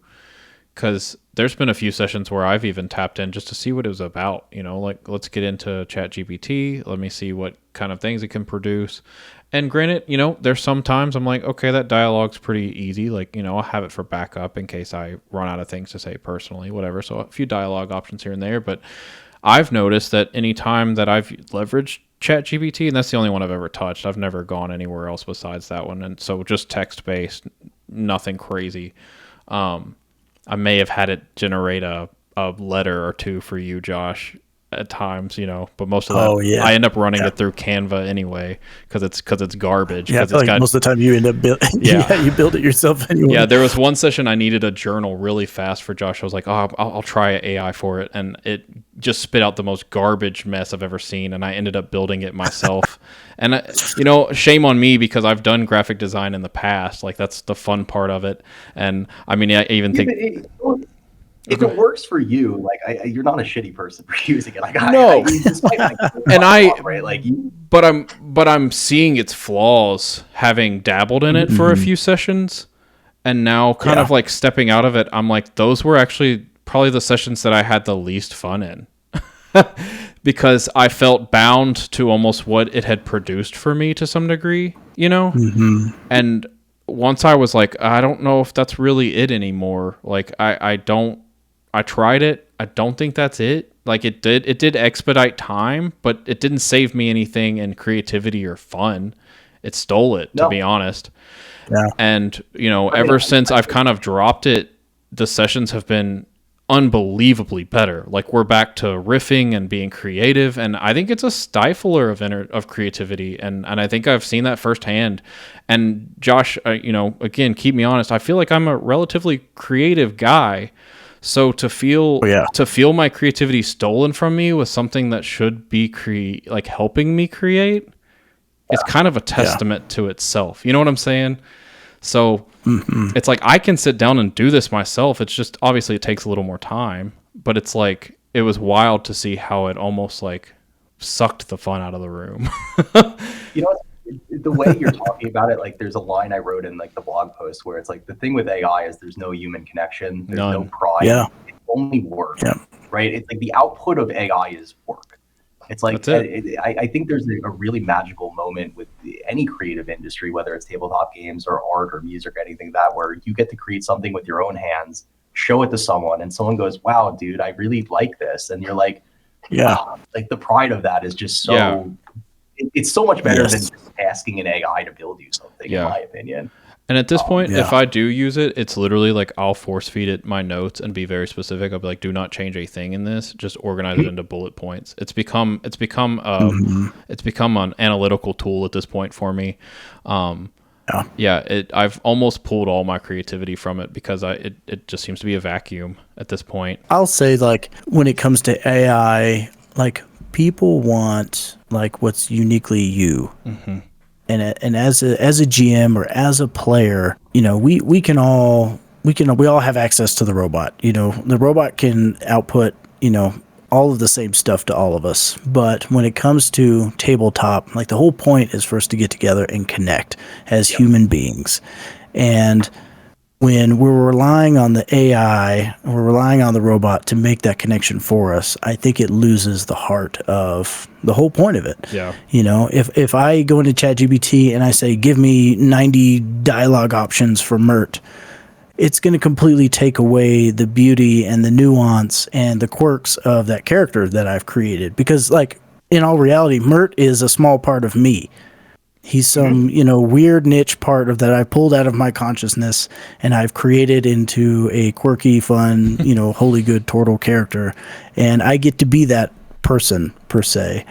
because there's been a few sessions where I've even tapped in just to see what it was about. You know, like let's get into ChatGPT. Let me see what kind of things it can produce. And granted, you know, there's some times I'm like, okay, that dialogue's pretty easy. Like, you know, I'll have it for backup in case I run out of things to say personally, whatever. So a few dialogue options here and there. But I've noticed that any time that I've leveraged ChatGPT, and that's the only one I've ever touched, I've never gone anywhere else besides that one. And so just text-based, nothing crazy. I may have had it generate a letter or two for you, Josh, at times, you know, but most of that, I end up running it through Canva anyway, because it's garbage. Yeah, I feel like most of the time you end up you build it yourself anyway. Yeah, there was one session I needed a journal really fast for Josh. I was like, oh, I'll try AI for it, and it just spit out the most garbage mess I've ever seen, and I ended up building it myself. And you know, shame on me, because I've done graphic design in the past. Like, that's the fun part of it. And I mean, I even think. If it works for you, like you're not a shitty person for using it. Like but I'm seeing its flaws, having dabbled in it for a few sessions, and now kind of like stepping out of it. I'm like, those were actually probably the sessions that I had the least fun in, because I felt bound to almost what it had produced for me to some degree, you know, and once I was like, I don't know if that's really it anymore. Like I tried it. I don't think that's it. Like it did expedite time, but it didn't save me anything in creativity or fun. It stole it, to be honest. Yeah. And, you know, ever since I've kind of dropped it, the sessions have been unbelievably better. Like, we're back to riffing and being creative, and I think it's a stifler of creativity, and I think I've seen that firsthand. And Josh, you know, again, keep me honest, I feel like I'm a relatively creative guy. So to feel my creativity stolen from me with something that should be like helping me create, it's kind of a testament to itself. You know what I'm saying? So It's like I can sit down and do this myself. It's just obviously it takes a little more time, but it's like it was wild to see how it almost like sucked the fun out of the room. You know, the way you're talking about it, like there's a line I wrote in like the blog post where it's like the thing with AI is there's no human connection, there's no pride, it's only work, right? It's like the output of AI is work. It's like I think there's a really magical moment with any creative industry, whether it's tabletop games or art or music or anything that where you get to create something with your own hands, show it to someone, and someone goes, "Wow, dude, I really like this," and you're like, wow, like the pride of that is just so. It's so much better than just asking an AI to build you something, in my opinion. And at this point, if I do use it, it's literally like I'll force feed it my notes and be very specific. I'll be like, do not change a thing in this. Just organize it into bullet points. It's become an analytical tool at this point for me. I've almost pulled all my creativity from it because it just seems to be a vacuum at this point. I'll say like when it comes to AI, like people want like what's uniquely you. And as a GM or as a player, you know, we all have access to the robot. You know, the robot can output, you know, all of the same stuff to all of us. But when it comes to tabletop, like the whole point is for us to get together and connect as human beings. And when we're relying on the AI, we're relying on the robot to make that connection for us, I think it loses the heart of the whole point of it. Yeah. You know, if I go into ChatGPT and I say, give me 90 dialogue options for Mert, it's going to completely take away the beauty and the nuance and the quirks of that character that I've created. Because, like, in all reality, Mert is a small part of me. He's some, you know, weird niche part of that I pulled out of my consciousness and I've created into a quirky, fun, you know, wholly good turtle character. And I get to be that person per se.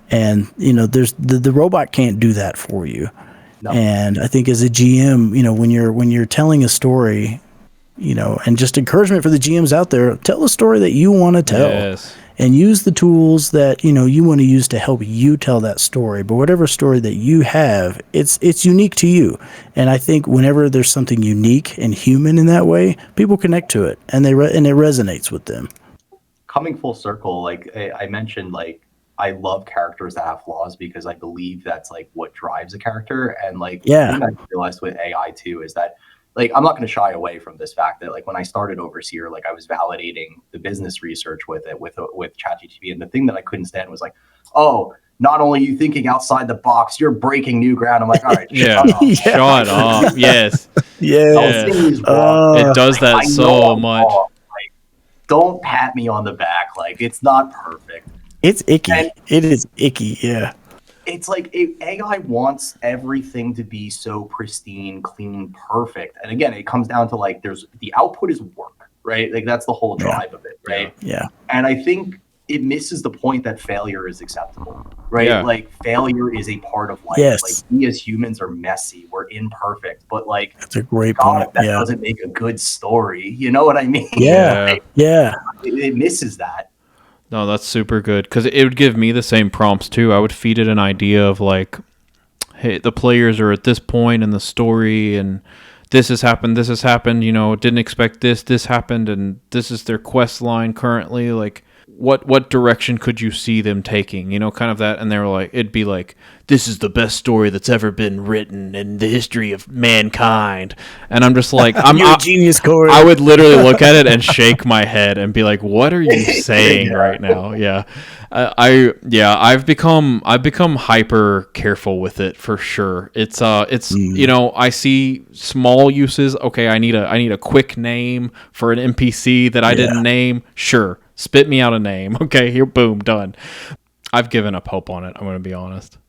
And, you know, there's the robot can't do that for you. No. And I think as a GM, you know, when you're telling a story, you know, and just encouragement for the GMs out there, tell the story that you want to tell. Yes. And use the tools that, you know, you want to use to help you tell that story. But whatever story that you have, it's unique to you. And I think whenever there's something unique and human in that way, people connect to it, and it resonates with them. Coming full circle, like I mentioned, like I love characters that have flaws because I believe that's like what drives a character. And like the thing I realized with AI too is that, like, I'm not going to shy away from this fact that, like, when I started Overseer, like, I was validating the business research with it, with ChatGPT. And the thing that I couldn't stand was like, oh, not only are you thinking outside the box, you're breaking new ground. I'm like, all right, shut up. Shut up. Yes. It does that so much. Like, don't pat me on the back. Like, it's not perfect. It's icky. It is icky. Yeah. It's like AI wants everything to be so pristine, clean, perfect. And again, it comes down to like the output is work, right? Like that's the whole drive of it, right? Yeah. And I think it misses the point that failure is acceptable, right? Yeah. Like failure is a part of life. Yes. Like we as humans are messy, we're imperfect, but like that's a great point. That doesn't make a good story. You know what I mean? Yeah. Like, yeah. It misses that. No, that's super good because it would give me the same prompts too. I would feed it an idea of like, hey, the players are at this point in the story and this has happened, you know, didn't expect this happened and this is their quest line currently. Like, what direction could you see them taking? You know, kind of that. And they were like, it'd be like, this is the best story that's ever been written in the history of mankind. And I'm just like, You're a genius, Corey. I would literally look at it and shake my head and be like, what are you saying right now? Yeah. I've become hyper careful with it for sure. It's you know, I see small uses. Okay, I need a quick name for an NPC that I didn't name. Sure. Spit me out a name. Okay, here, boom, done. I've given up hope on it. I'm going to be honest.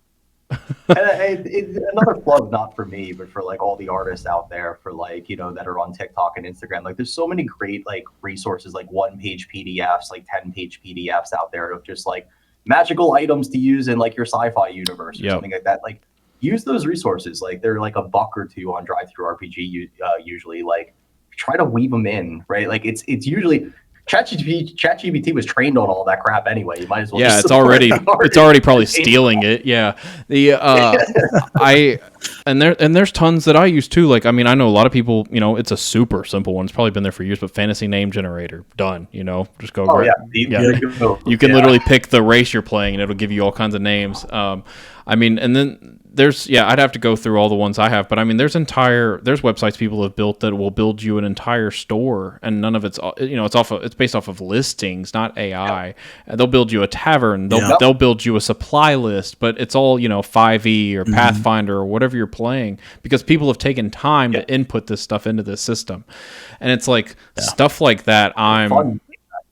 Another plug, not for me, but for like all the artists out there, for like, you know, that are on TikTok and Instagram. Like, there's so many great like resources, like 1-page PDFs, like 10-page PDFs out there of just like magical items to use in like your sci-fi universe or something like that. Like, use those resources. Like, they're like $1 or $2 on Drive-Thru RPG. Usually, like, try to weave them in, right? Like, it's usually. ChatGPT was trained on all that crap anyway. You might as well. Yeah, just it's already probably stealing it. Yeah, there's tons that I use too. Like, I mean, I know a lot of people. It's a super simple one. It's probably been there for years. But fantasy name generator, done. Just go. You can literally pick the race you're playing, and it'll give you all kinds of names. I mean, and then I'd have to go through all the ones I have, but I mean, there's websites people have built that will build you an entire store, and none of it's it's based off of listings, not AI. And they'll build you a tavern, they'll build you a supply list, but it's all 5e or Pathfinder or whatever you're playing, because people have taken time to input this stuff into this system, and it's like stuff like that.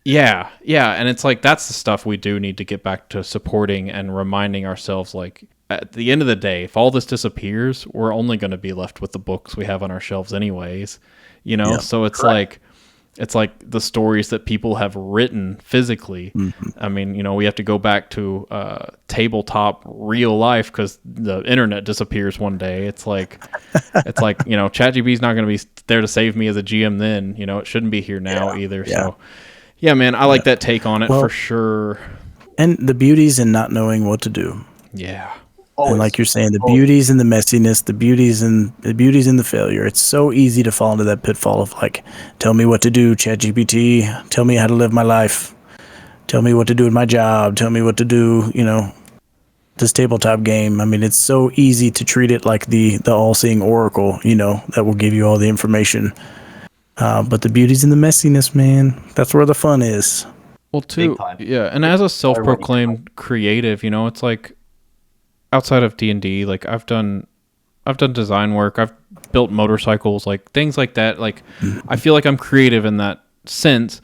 Yeah, and it's like that's the stuff we do need to get back to supporting and reminding ourselves, like, at the end of the day, if all this disappears, we're only going to be left with the books we have on our shelves anyways, so it's like the stories that people have written physically. I mean, we have to go back to tabletop real life because the internet disappears one day. It's like ChatGPT is not going to be there to save me as a GM then. It shouldn't be here now either. So yeah, man, I like that take on it for sure. And the beauties in not knowing what to do. Yeah. And like you're saying, the beauties in the messiness, the beauties in the failure. It's so easy to fall into that pitfall of like, tell me what to do, ChatGPT. Tell me how to live my life. Tell me what to do in my job. Tell me what to do, this tabletop game. I mean, it's so easy to treat it like the all-seeing oracle, that will give you all the information. But the beauty's in the messiness, man. That's where the fun is. Well, too, yeah. And as a self-proclaimed creative, it's like, outside of D&D, like I've done design work. I've built motorcycles, like things like that. Like I feel like I'm creative in that sense.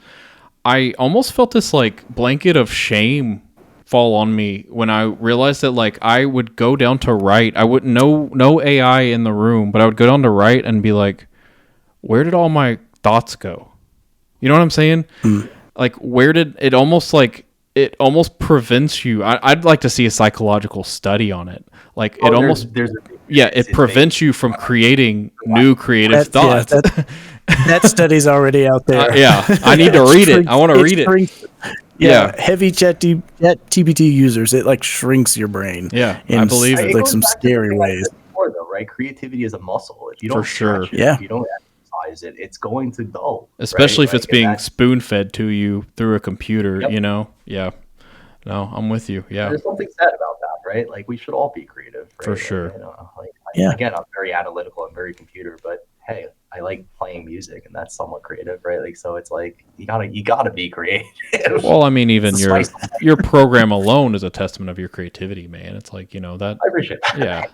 I almost felt this like blanket of shame fall on me when I realized that like I would go down to write. I wouldn't no AI in the room, but I would go down to write and be like, where did all my thoughts go? You know what I'm saying? Like where did it almost like it almost prevents you. I'd like to see a psychological study on it. Like it almost, it prevents you from creating new creative thoughts. That study's already out there. I need to read it. I want to read it. Heavy ChatGPT users, it like shrinks your brain. Yeah, I believe it. Like some scary ways. Before, though, right? Creativity is a muscle. If you don't, if you don't exercise it, it's going to dull. Especially if it's being spoon-fed to you through a computer. Yeah. No, I'm with you. Yeah. There's something said about that, right? Like we should all be creative. Right? For sure. Again, I'm very analytical. I'm very computer, but hey, I like playing music, and that's somewhat creative, right? Like, so it's like you gotta be creative. Well, I mean, even your program alone is a testament of your creativity, man. It's like that. I appreciate that.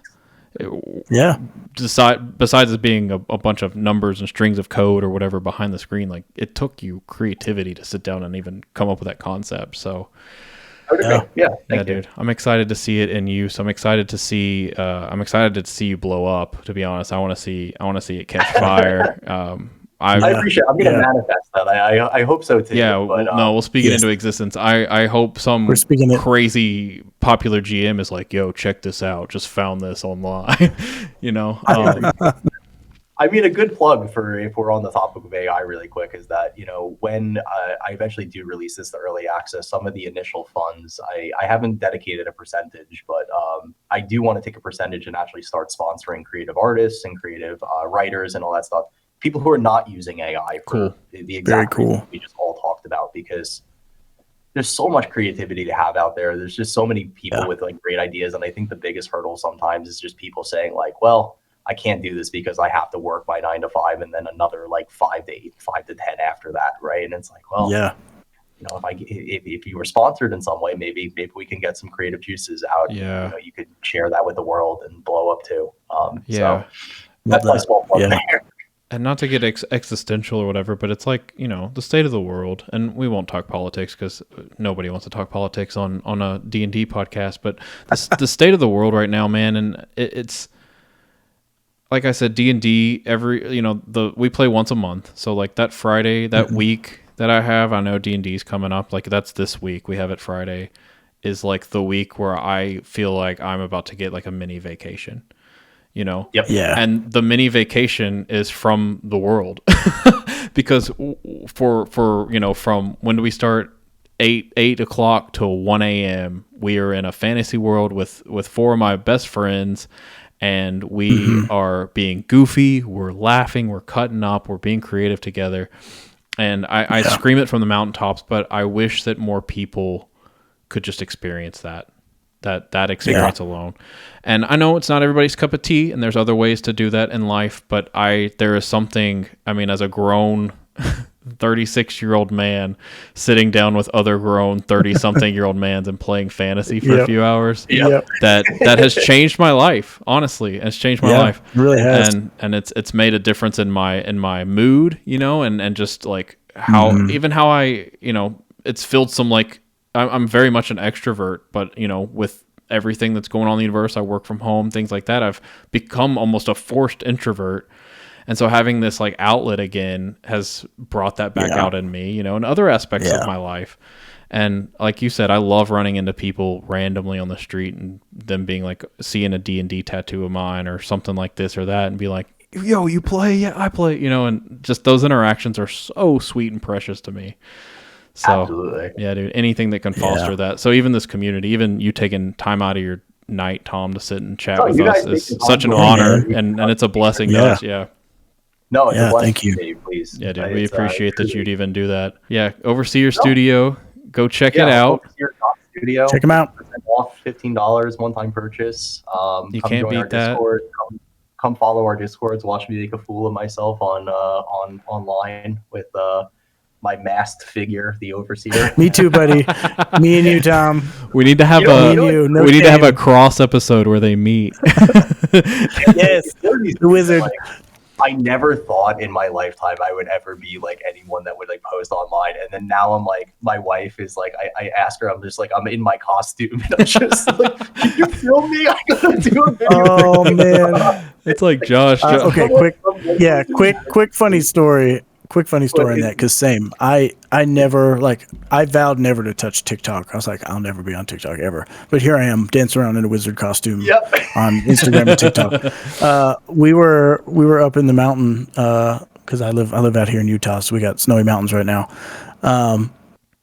Yeah. Besides it being a bunch of numbers and strings of code or whatever behind the screen, like it took you creativity to sit down and even come up with that concept. So. Dude, I'm excited to see it in use. I'm excited to see you blow up. To be honest, I want to see it catch fire. I appreciate it. I'm going to manifest that. I hope so too. Yeah, but, we'll speak it into existence. I hope some crazy popular GM is like, yo, check this out. Just found this online. I mean, a good plug for if we're on the topic of AI really quick is that, when I eventually do release this to early access, some of the initial funds, I haven't dedicated a percentage, but I do want to take a percentage and actually start sponsoring creative artists and creative writers and all that stuff. People who are not using AI for the exact reason we just all talked about, because there's so much creativity to have out there. There's just so many people with like great ideas. And I think the biggest hurdle sometimes is just people saying like, well, I can't do this because I have to work my 9 to 5 and then another like 5 to 8, 5 to 10 after that. Right. And it's like, well, if you were sponsored in some way, maybe we can get some creative juices out. Yeah. You could share that with the world and blow up too. So that's my small plug there. And not to get existential or whatever, but it's like, the state of the world, and we won't talk politics because nobody wants to talk politics on a D&D podcast, but the state of the world right now, man, and it's, like I said, D&D, we play once a month. So like that Friday, that week that I know D&D is coming up, like that's this week, we have it Friday, is like the week where I feel like I'm about to get like a mini vacation. you know? Yep. Yeah. And the mini vacation is from the world because for, you know, from when do we start? 8 o'clock to 1 a.m. we are in a fantasy world with 4 of my best friends, and we are being goofy, we're laughing, we're cutting up, we're being creative together. And I scream it from the mountaintops, but I wish that more people could just experience that experience alone. And I know it's not everybody's cup of tea, and there's other ways to do that in life, but there is something, I mean, as a grown 36-year-old man sitting down with other grown 30-something-year-old mans and playing fantasy for a few hours, that has changed my life. Honestly, it's changed my life. It really has. And it's made a difference in my mood, you know, and just like how even how I, you know, it's filled some, like, I'm very much an extrovert, but, you know, with everything that's going on in the universe, I work from home, things like that, I've become almost a forced introvert. And so having this like outlet again has brought that back out in me, you know, and other aspects of my life. And like you said, I love running into people randomly on the street and them being like, seeing a D&D tattoo of mine or something like this or that, and be like, yo, you play? Yeah, I play, you know, and just those interactions are so sweet and precious to me. So, absolutely. Yeah, dude, anything that can foster that. So even this community, even you taking time out of your night, Tom, to sit and chat with us is such an honor, and it's a blessing to us. Yeah. No, it's a blessing. Thank you. To you, please. Yeah, dude, we appreciate that you'd even do that. Yeah, Overseer Studio, go check it out. Overseer Studio, check them out. Off $15 one-time purchase. You come can't join our beat that. Discord. Come follow our Discords. Watch me make a fool of myself on online with my masked figure, the Overseer. Me too, buddy. Me and you, Tom. We need to have a cross episode where they meet. Yes, the wizard. Like, I never thought in my lifetime I would ever be like anyone that would like post online, and then now I'm like, my wife is like, I ask her, I'm just like, I'm in my costume, and I'm just like, can you film me? I gotta do a video. Oh man, it's like Josh. Okay, quick funny story. Quick funny story on that, because same. I never, like, I vowed never to touch TikTok. I was like, I'll never be on TikTok ever. But here I am dancing around in a wizard costume on Instagram and TikTok. We were up in the mountain because I live out here in Utah, so we got snowy mountains right now.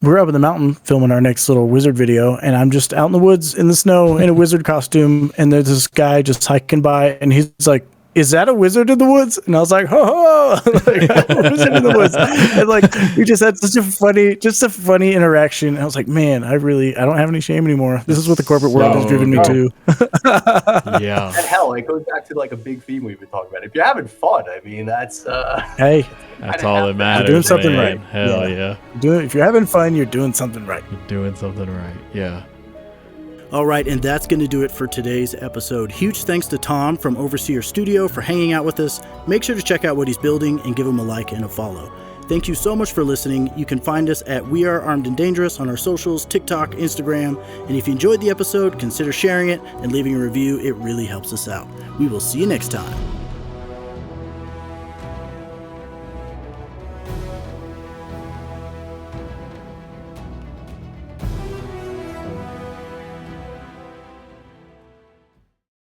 We're up in the mountain filming our next little wizard video, and I'm just out in the woods in the snow in a wizard costume, and there's this guy just hiking by, and he's like, is that a wizard in the woods? And I was like, ho, like, a wizard in the woods. And like, we just had such a funny interaction. And I was like, man, I don't have any shame anymore. This is what the corporate world has driven me to. Yeah. And hell, it goes back to like a big theme we've been talking about. If you're having fun, I mean, that's hey, that's all that matters. You're doing something man. right. Hell yeah. If you're having fun, you're doing something right. You're doing something right. Yeah. All right, and that's going to do it for today's episode. Huge thanks to Tom from Overseer Studio for hanging out with us. Make sure to check out what he's building and give him a like and a follow. Thank you so much for listening. You can find us at We Are Armed and Dangerous on our socials, TikTok, Instagram. And if you enjoyed the episode, consider sharing it and leaving a review. It really helps us out. We will see you next time.